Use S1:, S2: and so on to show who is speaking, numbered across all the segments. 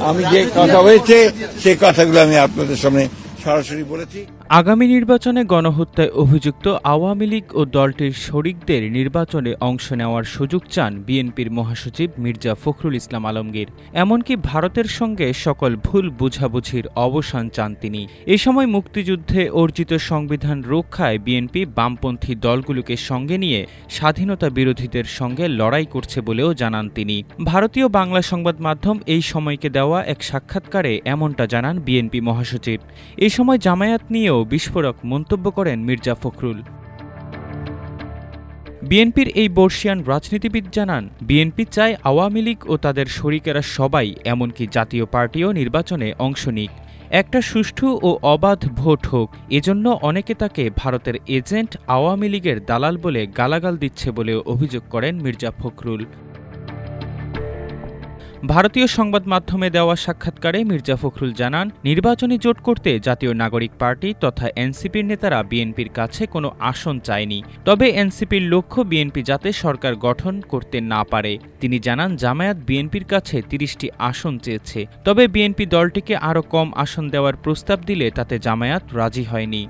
S1: আমি যে কথা হয়েছে সেই কথাগুলো আমি আপনাদের সামনে সরাসরি বলেছি।
S2: আগামী নির্বাচনে গণহত্যায় অভিযুক্ত আওয়ামী লীগ ও দলটির শরিকদের নির্বাচনে অংশ নেওয়ার সুযোগ চান বিএনপির মহাসচিব মির্জা ফখরুল ইসলাম আলমগীর। এমনকি ভারতের সঙ্গে সকল ভুল বোঝাবুঝির অবসান চান তিনি। এ সময় মুক্তিযুদ্ধে অর্জিত সংবিধান রক্ষায় বিএনপি বামপন্থী দলগুলোকে সঙ্গে নিয়ে স্বাধীনতা বিরোধীদের সঙ্গে লড়াই করছে বলেও জানান তিনি। ভারতীয় বাংলা সংবাদ মাধ্যম এই সময়কে দেওয়া এক সাক্ষাৎকারে এমনটা জানান বিএনপি মহাসচিব। এ সময় জামায়াত নিয়েও বিস্ফোরক মন্তব্য করেন মির্জা ফখরুল। বিএনপির এই বর্ষিয়ান রাজনীতিবিদ জানান, বিএনপি চায় আওয়ামী লীগ ও তাদের শরিকেরা সবাই, এমনকি জাতীয় পার্টিও নির্বাচনে অংশ নিক। একটা সুষ্ঠু ও অবাধ ভোট হোক, এজন্য অনেকে তাকে ভারতের এজেন্ট, আওয়ামী লীগের দালাল বলে গালাগাল দিচ্ছে বলেও অভিযোগ করেন মির্জা ফখরুল। ভারতীয় সংবাদ মাধ্যমে দেওয়া সাক্ষাৎকারে মির্জা ফখরুল জানান, নির্বাচনী জোট করতে জাতীয় নাগরিক পার্টি তথা এনসিপির নেতারা বিএনপির কাছে কোনো আসন চায়নি। তবে এনসিপির লক্ষ্য বিএনপি যাতে সরকার গঠন করতে না পারে। তিনি জানান, জামায়াত বিএনপির কাছে ৩০টি আসন চেয়েছে, তবে বিএনপি দলটিকে আরও কম আসন দেওয়ার প্রস্তাব দিলে তাতে জামায়াত রাজি হয়নি।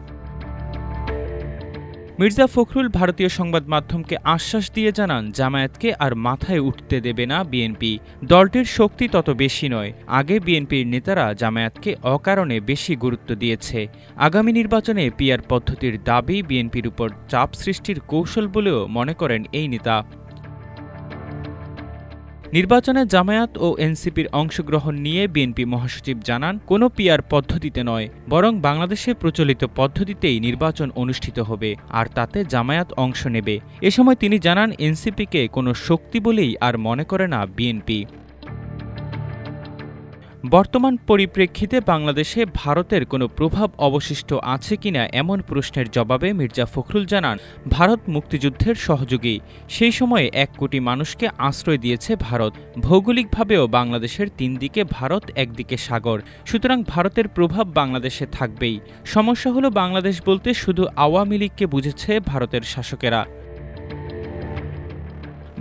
S2: মির্জা ফখরুল ভারতীয় সংবাদ মাধ্যমকে আশ্বাস দিয়ে জানান, জামায়াতকে আর মাথায় উঠতে দেবে না বিএনপি। দলটির শক্তি তত বেশি নয়। আগে বিএনপির নেতারা জামায়াতকে অকারণে বেশি গুরুত্ব দিয়েছে। আগামী নির্বাচনে পিআর পদ্ধতির দাবি বিএনপির উপর চাপ সৃষ্টির কৌশল বলেও মনে করেন এই নেতা। নির্বাচনে জামায়াত ও এনসিপির অংশগ্রহণ নিয়ে বিএনপি মহাসচিব জানান, কোনো পিআর পদ্ধতিতে নয়, বরং বাংলাদেশে প্রচলিত পদ্ধতিতেই নির্বাচন অনুষ্ঠিত হবে, আর তাতে জামায়াত অংশ নেবে। এ সময় তিনি জানান, এনসিপিকে কোনো শক্তি বলেই আর মনে করে না বিএনপি। বর্তমান পরিপ্রেক্ষিতে বাংলাদেশে ভারতের কোনো প্রভাব অবশিষ্ট আছে কিনা এমন প্রশ্নের জবাবে মির্জা ফখরুল জানান, ভারত মুক্তিযুদ্ধের সহযোগী। সেই সময়ে ১ কোটি মানুষকে আশ্রয় দিয়েছে ভারত। ভৌগোলিকভাবেও বাংলাদেশের ৩ দিকে ভারত, একদিকে সাগর। সুতরাং ভারতের প্রভাব বাংলাদেশে থাকবেই। সমস্যা হলো, বাংলাদেশ বলতে শুধু আওয়ামী লীগকে বুঝেছে ভারতের শাসকেরা।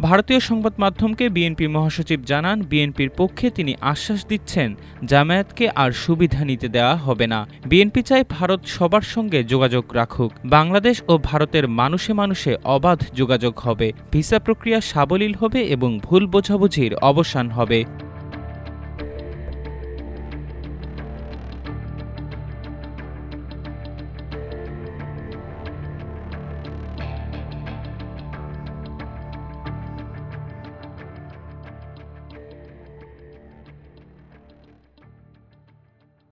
S2: ভারতীয় সংবাদ মাধ্যমকে বিএনপি মহাসচিব জানান, বিএনপির পক্ষে তিনি আশ্বাস দিচ্ছেন, জামায়াতকে আর সুবিধা নিতে দেওয়া হবে না। বিএনপি চায় ভারত সবার সঙ্গে যোগাযোগ রাখুক। বাংলাদেশ ও ভারতের মানুষে মানুষে অবাধ যোগাযোগ হবে, ভিসা প্রক্রিয়া সাবলীল হবে এবং ভুল বোঝাবুঝির অবসান হবে।